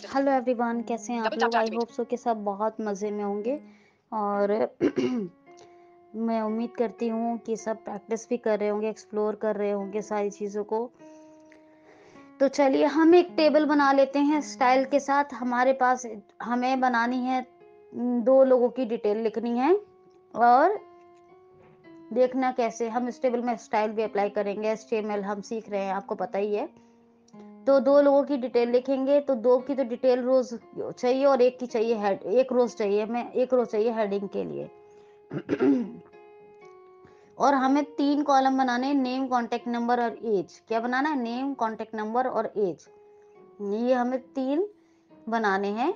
Hello everyone, कैसे हैं आप लोग? आई होप सो कि सब बहुत मज़े में होंगे। और मैं उम्मीद करती हूँ कि सब प्रैक्टिस भी कर रहे होंगे, एक्सप्लोर कर रहे होंगे सारी चीज़ों को। तो चलिए हम एक टेबल बना लेते हैं स्टाइल के साथ। हमारे पास हमें बनानी है, 2 लोगों की डिटेल लिखनी है और देखना कैसे हम इस टेबल में स्टाइल भी अप्लाई करेंगे। एचटीएमएल हम सीख रहे हैं, आपको पता ही है। तो 2 लोगों की डिटेल लिखेंगे, तो 2 की तो डिटेल रोज़ चाहिए और 1 की चाहिए हेड, 1 रोज़ चाहिए, मैं 1 रोज़ चाहिए हेडिंग के लिए। और हमें 3 कॉलम बनाने हैं, नेम, कॉन्टैक्ट नंबर और एज। क्या बनाना है? नेम, कॉन्टैक्ट नंबर और एज। ये हमें 3 बनाने हैं।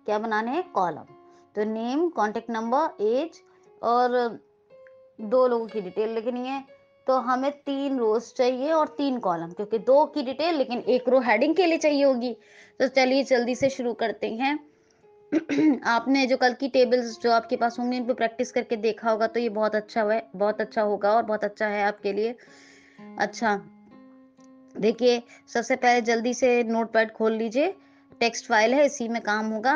क्या बनाने हैं? कॉलम। तो नेम, कॉन्टैक्ट नंबर, एज और 2 लोगों की डिटेल लिखनी है। तो हमें 3 रोज चाहिए और 3 कॉलम, क्योंकि 2 की डिटेल लेकिन 1 रो हेडिंग के लिए चाहिए होगी। तो चलिए जल्दी से शुरू करते हैं। आपने जो कल की टेबल्स जो आपके पास होंगी, इन पे प्रैक्टिस करके देखा होगा, तो ये बहुत अच्छा है, बहुत अच्छा होगा और बहुत अच्छा है आपके लिए। अच्छा, देखिए, सबसे पहले जल्दी से नोटपैड खोल लीजिए। टेक्स्ट फाइल है, इसी में काम होगा।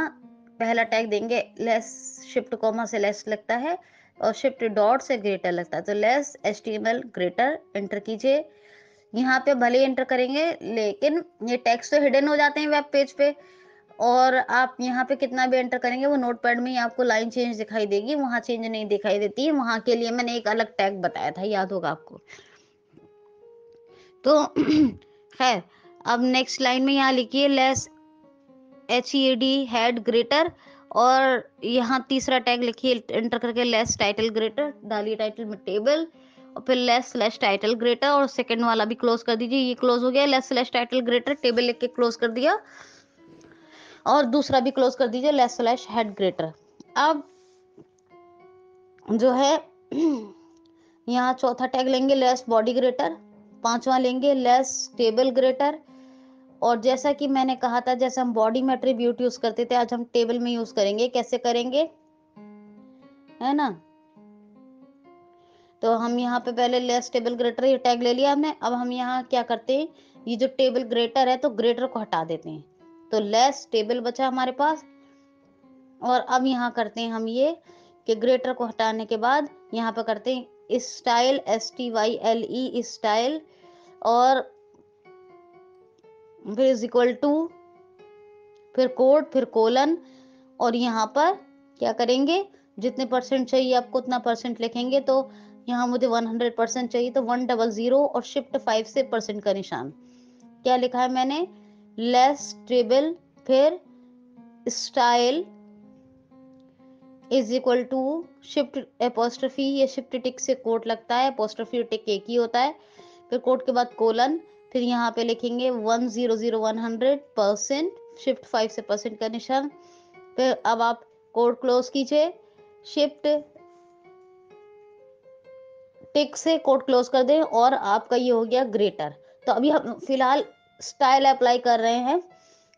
पहला टैग देंगे लेस, शिफ्ट कॉमा से लेस लगता है और शिफ्ट डॉट से ग्रेटर लगता है। तो लेस एचटीएमएल ग्रेटर एंटर कीजिए। यहाँ पे भले ही एंटर करेंगे लेकिन ये टेक्स्ट तो हिडन हो जाते हैं वेब पेज पे, और आप यहाँ पे कितना भी एंटर करेंगे वो नोटपैड में ही आपको लाइन चेंज दिखाई देगी, वहां चेंज नहीं दिखाई देती है। वहां के लिए मैंने एक अलग टैग बताया था, याद होगा आपको। तो खैर, अब नेक्स्ट लाइन में यहाँ लिखिए लेस HED हेड ग्रेटर, और यहाँ तीसरा टैग लिखिए एंटर करके लेस टाइटल ग्रेटर, डालिए टाइटल में टेबल और फिर लेस स्लैश टाइटल ग्रेटर, और सेकंड वाला भी क्लोज कर दीजिए। ये क्लोज हो गया, less slash title greater table लिख के क्लोज कर दिया, और दूसरा भी क्लोज कर दीजिए लेस स्लैश हेड ग्रेटर। अब जो है यहाँ चौथा टैग लेंगे लेस बॉडी ग्रेटर, पांचवा लेंगे लेस टेबल ग्रेटर, और जैसा कि मैंने कहा था, जैसे हम बॉडी में एट्रीब्यूट यूज करते थे, आज हम टेबल में यूज करेंगे। कैसे करेंगे, है ना? तो हम यहाँ पे पहले लेस टेबल ग्रेटर ये टैग ले लिया हमने। अब हम यहाँ क्या करते हैं, ये जो टेबल ग्रेटर है तो ग्रेटर को हटा देते हैं, तो लेस टेबल बचा हमारे पास। और अब यहाँ करते हैं हम ये कि ग्रेटर को हटाने के बाद यहाँ पे करते हैं स्टाइल, STYLE स्टाइल, और फिर इज इक्वल टू, फिर कोड, फिर कोलन, और यहाँ पर क्या करेंगे, जितने परसेंट चाहिए आपको उतना परसेंट लिखेंगे। तो यहाँ मुझे 100% चाहिए, तो 100 और शिफ्ट 5 से परसेंट का निशान। क्या लिखा है मैंने? लेस टेबल, फिर style is equal to shift apostrophe, ये शिफ्ट टिक से कोट लगता है, एपोस्ट्रफी टिक एक ही होता है, फिर कोट के बाद कोलन, फिर यहाँ पे लिखेंगे 100 शिफ्ट 5 से परसेंट का निशान। फिर अब आप कोड क्लोज कीजिए, शिफ्ट टिक से कोड क्लोज कर दें, और आपका ये हो गया ग्रेटर। तो अभी हम फिलहाल स्टाइल अप्लाई कर रहे हैं,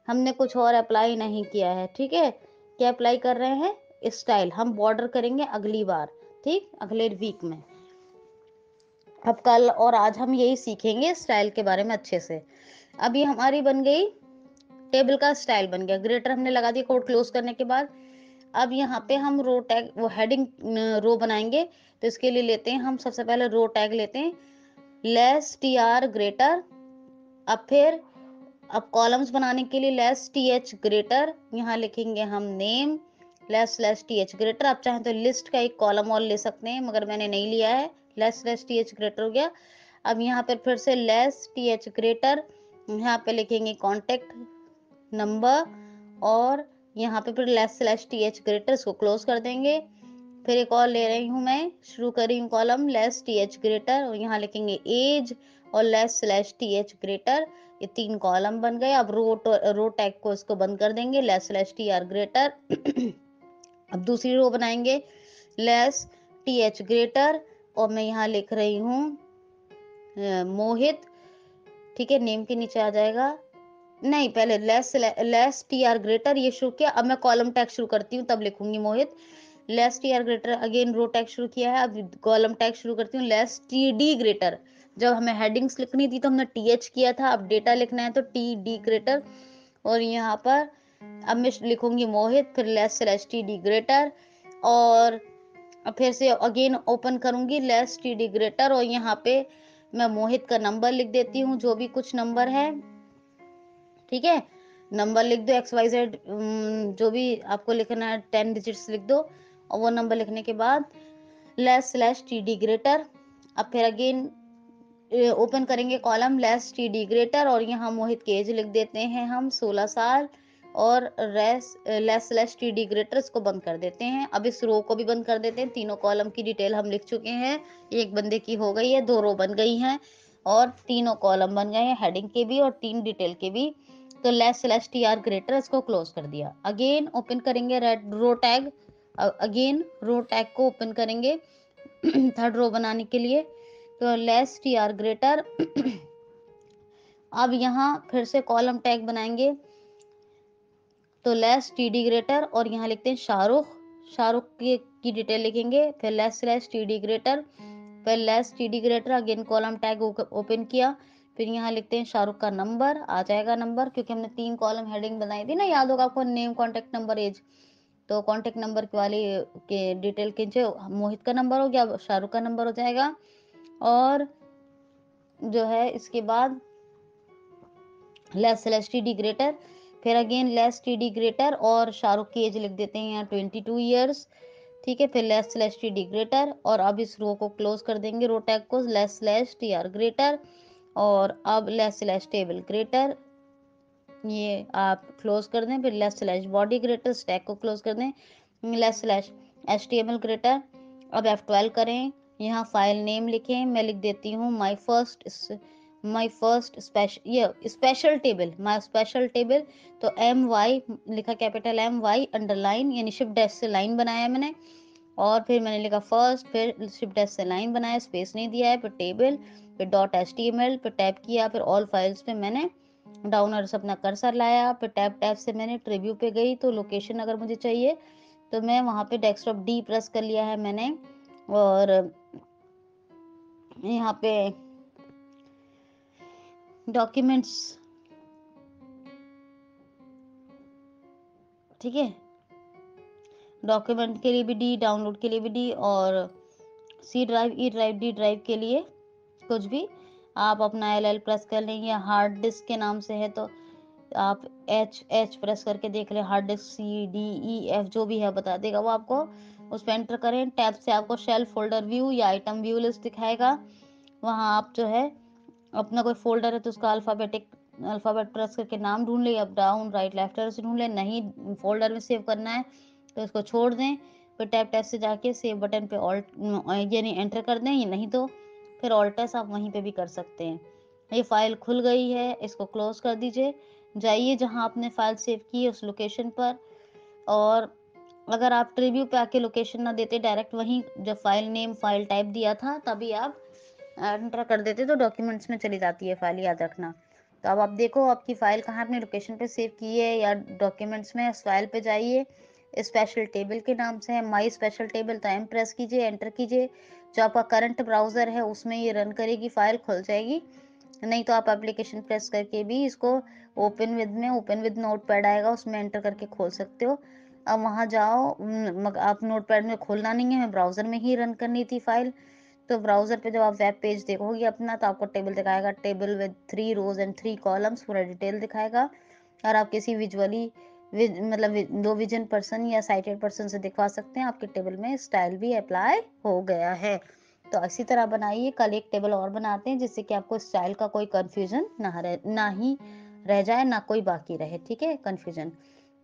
हमने कुछ और अप्लाई नहीं किया है, ठीक है? क्या अप्लाई कर रहे हैं? स्टाइल। हम बॉर्डर करेंगे अगली बार, ठीक, अगले वीक में। अब कल और आज हम यही सीखेंगे स्टाइल के बारे में अच्छे से। अभी हमारी बन गई, टेबल का स्टाइल बन गया, ग्रेटर हमने लगा दिया कोड क्लोज करने के बाद। अब यहाँ पे हम रो टैग, वो हेडिंग रो बनाएंगे, तो इसके लिए लेते हैं हम सबसे पहले रो टैग लेते हैं लेस TR ग्रेटर। अब फिर अब कॉलम्स बनाने के लिए लेस TH ग्रेटर, यहाँ लिखेंगे हम name, less slash TH greater. आप चाहें तो लिस्ट का एक कॉलम और ले सकते हैं, मगर मैंने नहीं लिया है, लेस स्लैश TH ग्रेटर हो गया। अब यहाँ पर फिर से लेस TH ग्रेटर, यहाँ पे लिखेंगे कॉन्टेक्ट नंबर, और यहाँ पे फिर लेस स्लैश TH ग्रेटर, इसको क्लोज कर देंगे। फिर एक और ले रही हूँ मैं, शुरू कर रही हूँ कॉलम लेस TH ग्रेटर, और यहाँ लिखेंगे एज और लेस स्लैश TH ग्रेटर। ये 3 कॉलम बन गए। अब रो टैग को इसको बंद कर देंगे, लेस स्लैश TR ग्रेटर। अब दूसरी रो बनाएंगे लेस TH ग्रेटर, और मैं यहाँ लिख रही हूँ मोहित, ठीक है, नेम के नीचे आ जाएगा। नहीं, पहले लेस TR ग्रेटर ये शुरू किया, अब मैं कॉलम टैग शुरू करती हूँ, तब लिखूंगी मोहित। लेस TR ग्रेटर, अगेन रो टैग शुरू किया है, अब कॉलम टैग शुरू करती हूँ लेस TD ग्रेटर। जब हमें हेडिंग्स लिखनी थी तो हमने TH किया था, अब डेटा लिखना है तो TD ग्रेटर। और यहाँ पर अब मैं लिखूंगी मोहित, फिर लेस स्लैश टीडी ग्रेटर, और फिर से अगेन ओपन करूंगी लेस टीडी ग्रेटर, और यहाँ पे मैं मोहित का नंबर लिख देती हूँ, जो भी कुछ नंबर है, ठीक है। नंबर लिख दो XYZ, जो भी आपको लिखना है 10 डिजिट्स लिख दो, और वो नंबर लिखने के बाद लेस स्लैश टीडी ग्रेटर। अब फिर अगेन ओपन करेंगे कॉलम लेस टीडी ग्रेटर, और यहाँ मोहित की एज लिख देते हैं हम 16 साल, और लेस स्लैश टीडी ग्रेटर, इसको बंद कर देते हैं। अब इस रो को भी बंद कर देते हैं। तीनों कॉलम की डिटेल हम लिख चुके हैं, एक बंदे की हो गई है, 2 रो बन गई हैं, और तीनों कॉलम बन गए हैं, हेडिंग के भी और 3 डिटेल के भी। तो लेस स्लैश टीआर ग्रेटर, इसको क्लोज कर दिया। अगेन ओपन करेंगे रेड रो टैग, अगेन रो टैग को ओपन करेंगे थर्ड रो बनाने के लिए, तो लेस टीआर ग्रेटर। अब यहाँ फिर से कॉलम टैग बनाएंगे, तो लेस टीडी ग्रेटर, और यहाँ लिखते हैं शाहरुख, शाहरुख की डिटेल लिखेंगे, फिर लेस स्लैश टीडी ग्रेटर, फिर less TD greater, again column tag open किया, फिर यहाँ लिखते हैं शाहरुख का नंबर, आ जाएगा नंबर, क्योंकि हमने 3 कॉलम हेडिंग बनाई थी ना, याद होगा आपको, नेम, कॉन्टेक्ट नंबर, एज। तो कॉन्टेक्ट नंबर वाली के डिटेल के मोहित का नंबर हो गया, शाहरुख का नंबर हो जाएगा, और जो है इसके बाद लेस स्लैश टीडी ग्रेटर, फिर अगेन लेस टीडी ग्रेटर, और शाहरुख की एज लिख देते हैं यहाँ 22 ईयर्स, ठीक है। फिर लेस स्लैश टीडी ग्रेटर, और अब इस रो को क्लोज कर देंगे, रो टैग को, लेस स्लैश टीआर ग्रेटर, और अब लेस स्लैश टेबल ग्रेटर, ये आप क्लोज कर दें। फिर less slash body greater, stack को क्लोज कर दें, लेस स्लैश HTML ग्रेटर। अब F12 करें, यहाँ फाइल नेम लिखें, मैं लिख देती हूँ my first special table, my special table. तो MY लिखा, कैपिटल MY अंडरलाइन, यानी शिफ्ट डैश से लाइन बनाया मैंने, और फिर मैंने लिखा फर्स्ट, फिर शिफ्ट डैश से लाइन बनाया, स्पेस नहीं दिया है, फिर टेबल, फिर .html, फिर टैप किया, फिर ऑल फाइल्स पे मैंने डाउनर से अपना कर्सर लाया, फिर टैप से मैंने ट्रिव्यू पे गई, तो लोकेशन अगर मुझे चाहिए तो मैं वहाँ पे डेस्कटॉप D प्रेस कर लिया है मैंने, और यहाँ पे डॉक्यूमेंट्स, ठीक है, डॉक्यूमेंट के लिए भी D, डाउनलोड के लिए भी D, और C drive, E drive, D drive के लिए कुछ भी आप अपना LL प्रेस कर लें, या हार्ड डिस्क के नाम से है तो आप H प्रेस करके देख लें, हार्ड डिस्क CDEF जो भी है बता देगा वो आपको, उस पर एंटर करें। टैब से आपको शेल फोल्डर व्यू या आइटम व्यू लिस्ट दिखाएगा, वहाँ आप जो है अपना कोई फोल्डर है तो उसका अल्फ़ाबेट प्रेस करके नाम ढूंढ ले, अप डाउन राइट लेफ्ट से ढूंढ ले, नहीं फोल्डर में सेव करना है तो इसको छोड़ दें, फिर टैब से जाके सेव बटन पे ऑल्ट यानी एंटर कर दें, या नहीं तो फिर ऑल्ट एस आप वहीं पे भी कर सकते हैं। ये फाइल खुल गई है, इसको क्लोज कर दीजिए, जाइए जहां आपने फाइल सेव की है उस लोकेशन पर, और अगर आप ट्रिव्यू पे आके लोकेशन ना देते, डायरेक्ट वहीं जब फाइल नेम फाइल टाइप दिया था तभी आप एंटर कर देते तो डॉक्यूमेंट्स में चली जाती है फाइल, याद रखना। तो अब आप देखो आपकी फाइल कहाँ अपने लोकेशन पे सेव की है या डॉक्यूमेंट्स में, उस फाइल पे जाइए, स्पेशल टेबल के नाम से है माई स्पेशल टेबल, तो M प्रेस कीजिए, एंटर कीजिए, जो आपका करंट ब्राउजर है उसमें ये रन करेगी, फाइल खुल जाएगी, नहीं तो आप एप्लीकेशन प्रेस करके भी इसको ओपन विद नोटपैड आएगा, उसमें एंटर करके खोल सकते हो। अब वहाँ जाओ, आप नोटपैड में खोलना नहीं है, हमें ब्राउजर में ही रन करनी थी फाइल, तो ब्राउजर पे जब आप वेब पेज देखोगे अपना तो आपको टेबल दिखाएगा, table with 3 rows and 3 columns, पूरा डिटेल दिखाएगा, और आप किसी मतलब लो विजन पर्सन या साइटेड पर्सन से दिखवा सकते हैं, आपके टेबल में स्टाइल भी अप्लाई हो गया है। तो इसी तरह बनाइए, कल एक टेबल और बनाते हैं जिससे कि आपको स्टाइल का कोई कंफ्यूजन ना ही रह जाए, ना कोई बाकी रहे, ठीक है, कंफ्यूजन।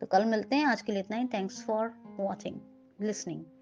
तो कल मिलते हैं, आज के लिए इतना ही, थैंक्स फॉर वॉचिंग, लिसनिंग।